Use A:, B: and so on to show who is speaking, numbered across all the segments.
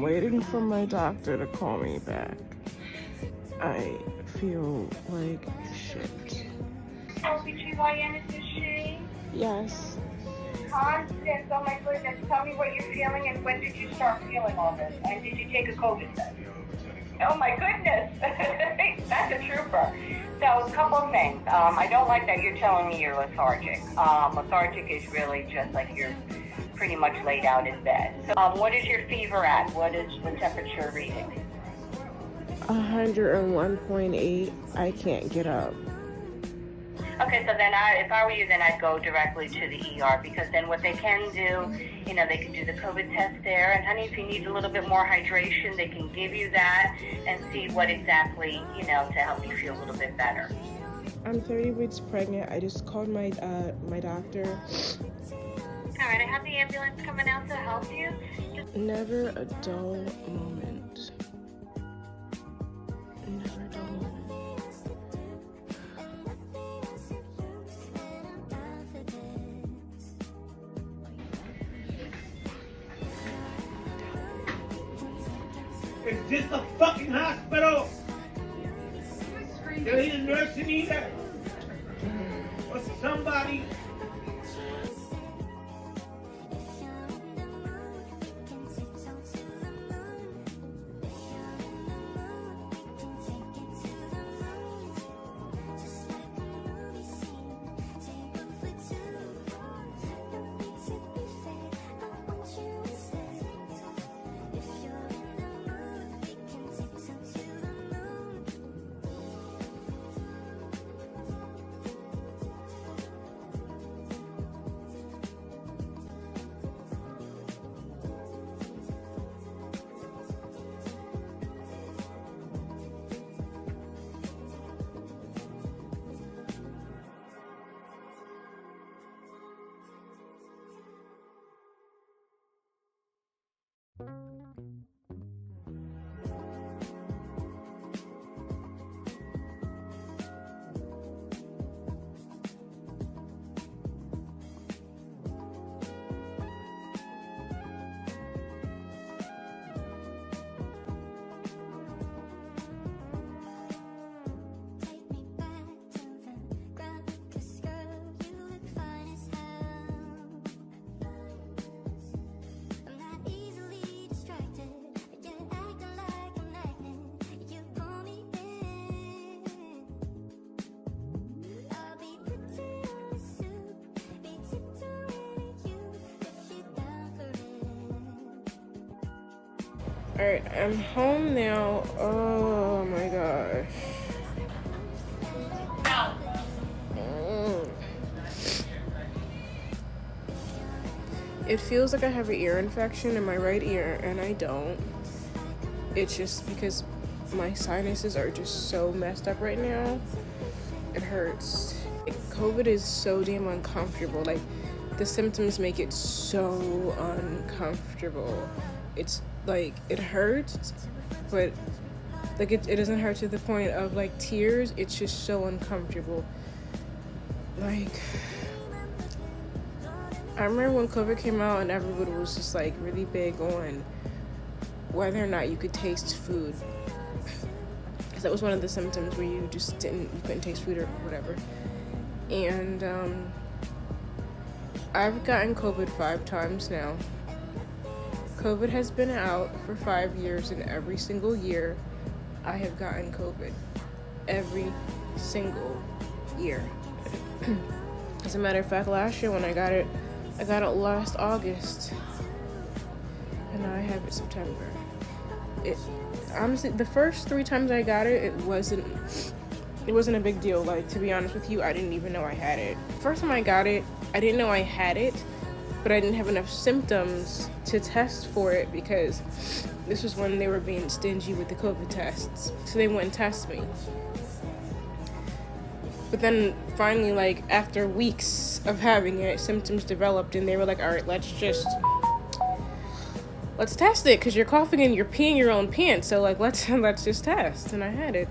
A: I'm waiting for my doctor to call me back. I feel like shit.
B: OBGYN, is this she?
A: Yes.
B: Constance, oh my goodness, tell me what you're feeling and when did you start feeling all this? And did you take a COVID test? Oh my goodness, that's a trooper. So a couple of things. I don't like that you're telling me you're lethargic. Lethargic is really just like you're pretty much laid out in bed. So what is your fever at? What is the temperature reading?
A: 101.8. I can't get up.
B: Okay, so then if I were you, then I'd go directly to the ER, because then what they can do, they can do the COVID test there. And honey, if you need a little bit more hydration, they can give you that and see what exactly, to help you feel a little bit better.
A: I'm 30 weeks pregnant. I just called my doctor.
B: All right, I have the ambulance coming out to help you.
A: Never a dull moment. Never a dull moment.
C: Is this a fucking hospital? There ain't a nurse in either. Or somebody.
A: Alright, I'm home now. Oh my gosh. It feels like I have an ear infection in my right ear, and I don't. It's just because my sinuses are just so messed up right now. It hurts. COVID is so damn uncomfortable. Like, the symptoms make it so uncomfortable. It's like, it hurts, but like it doesn't hurt to the point of like tears. It's just so uncomfortable. Like, I remember when COVID came out and everybody was just like really big on whether or not you could taste food, because that was one of the symptoms where you couldn't taste food or whatever. And I've gotten COVID 5 times now. COVID has been out for 5 years, and every single year I have gotten COVID. Every single year. As a matter of fact, last year when I got it last August, and now I have it September. Honestly, the first 3 times I got it, it wasn't a big deal. Like, to be honest with you, I didn't even know I had it. First time I got it, I didn't know I had it, but I didn't have enough symptoms to test for it, because this was when they were being stingy with the COVID tests. So they wouldn't test me. But then finally, like, after weeks of having it, symptoms developed, and they were like, all right, let's test it, because you're coughing and you're peeing your own pants. So, like, let's just test. And I had it.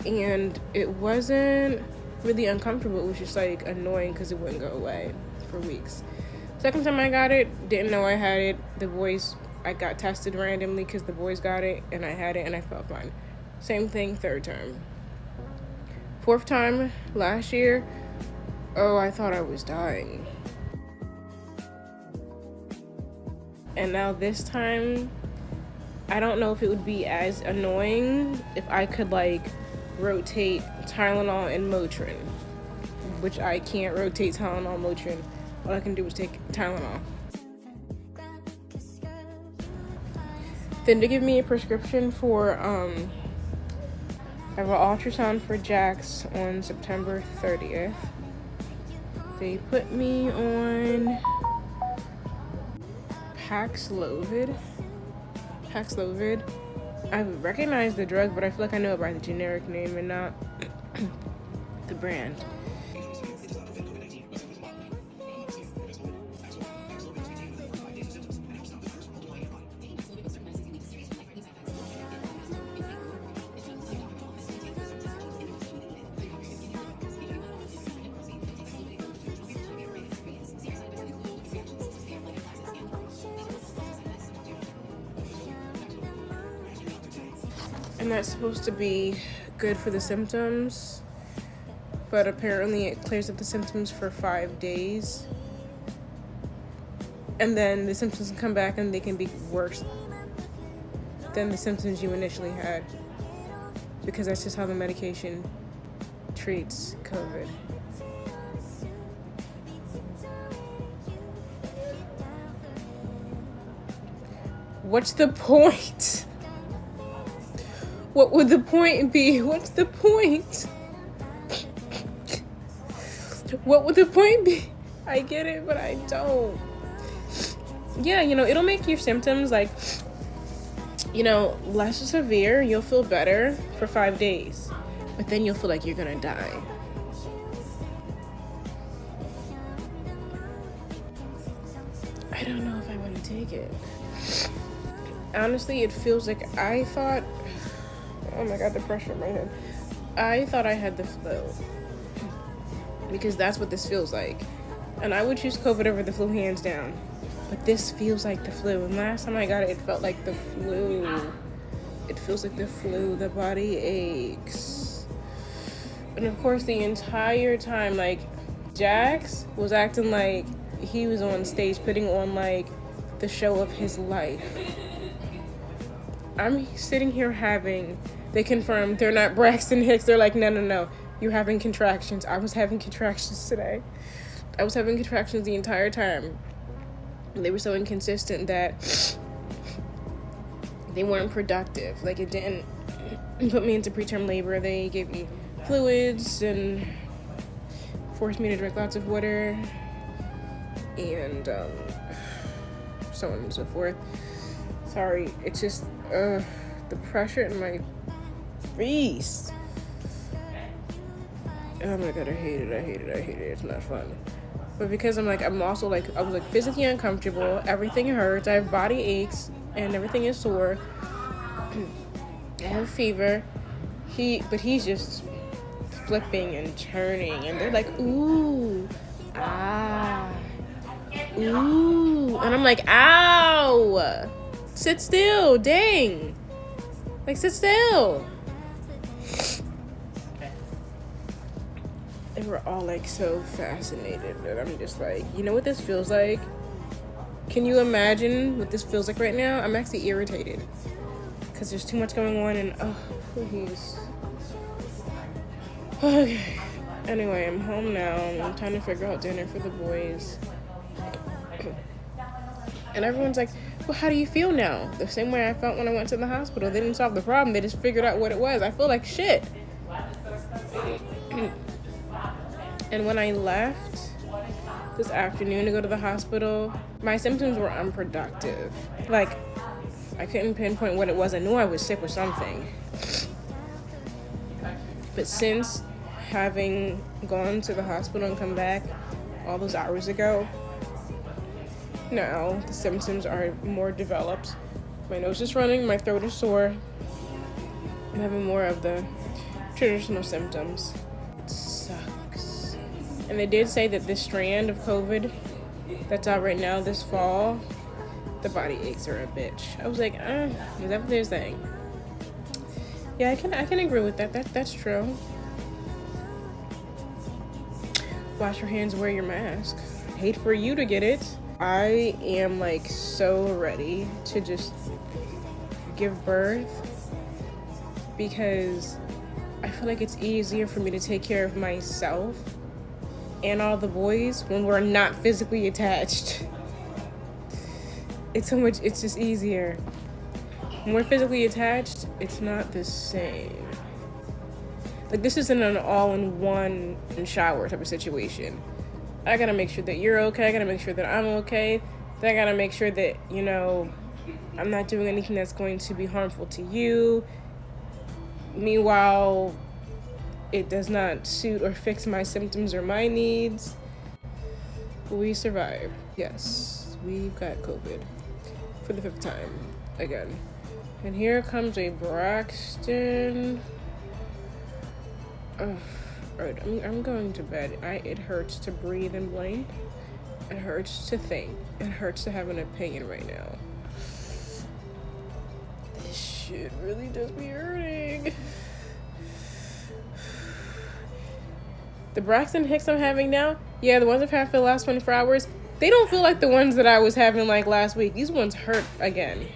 A: And it wasn't really uncomfortable. It was just, like, annoying because it wouldn't go away for weeks. Second time I got it, didn't know I had it. The voice I got tested randomly because the boys got it and I had it and I felt fine. Same thing, third time. Fourth time last year, oh, I thought I was dying. And now this time, I don't know if it would be as annoying if I could like rotate Tylenol and Motrin, which I can't rotate Tylenol and Motrin. All I can do is take Tylenol. Then to give me a prescription for I have an ultrasound for Jax on September 30th. They put me on Paxlovid. I recognize the drug, but I feel like I know it by the generic name and not the brand. And that's supposed to be good for the symptoms, but apparently it clears up the symptoms for 5 days. And then the symptoms can come back and they can be worse than the symptoms you initially had, because that's just how the medication treats COVID. What's the point? What would the point be? What's the point? What would the point be? I get it, but I don't. Yeah, it'll make your symptoms like, less severe. You'll feel better for 5 days, but then you'll feel like you're gonna die. I don't know if I want to take it. Honestly, it feels like I thought, oh my god, the pressure in my head. I thought I had the flu, because that's what this feels like. And I would choose COVID over the flu hands down. But this feels like the flu. And last time I got it, it felt like the flu. It feels like the flu. The body aches. And of course, the entire time, like, Jax was acting like he was on stage putting on, like, the show of his life. I'm sitting here they confirmed they're not Braxton Hicks. They're like, no, you're having contractions. I was having contractions today. I was having contractions the entire time. They were so inconsistent that they weren't productive. Like, it didn't put me into preterm labor. They gave me fluids and forced me to drink lots of water and so on and so forth. Sorry, it's just the pressure in my face. Oh my god, I hate it. It's not fun. But because I was physically uncomfortable, everything hurts, I have body aches, and everything is sore. I have fever. He's just flipping and turning, and they're like, ooh, ah, ooh. And I'm like, ow, sit still, dang. Like, sit still. They were all like so fascinated, and I'm just like, you know what this feels like? Can you imagine what this feels like right now? I'm actually irritated because there's too much going on, and oh, please. Okay. Anyway, I'm home now. I'm trying to figure out dinner for the boys. And everyone's like, well, how do you feel now? The same way I felt when I went to the hospital. They didn't solve the problem. They just figured out what it was. I feel like shit. And when I left this afternoon to go to the hospital, my symptoms were unproductive. Like, I couldn't pinpoint what it was. I knew I was sick with something. But since having gone to the hospital and come back all those hours ago, now the symptoms are more developed. My nose is running, my throat is sore. I'm having more of the traditional symptoms. It sucks. And they did say that this strand of COVID that's out right now this fall the body aches are a bitch. I was like, is that what they're saying? Yeah, I can agree with that. That's true. Wash your hands, wear your mask. Hate for you to get it. I am like so ready to just give birth because I feel like it's easier for me to take care of myself and all the boys when we're not physically attached. It's just easier. When we're physically attached, it's not the same. Like, this isn't an all-in-one shower type of situation. I gotta make sure that you're okay. I gotta make sure that I'm okay. Then I gotta make sure that, you know, I'm not doing anything that's going to be harmful to you. Meanwhile, it does not suit or fix my symptoms or my needs. We survived. Yes, we've got COVID for the 5th time again. And here comes a Braxton. Alright, I'm going to bed. It hurts to breathe and blink. It hurts to think. It hurts to have an opinion right now. This shit really does be hurting. The Braxton Hicks I'm having now, yeah, the ones I've had for the last 24 hours, they don't feel like the ones that I was having like last week. These ones hurt again.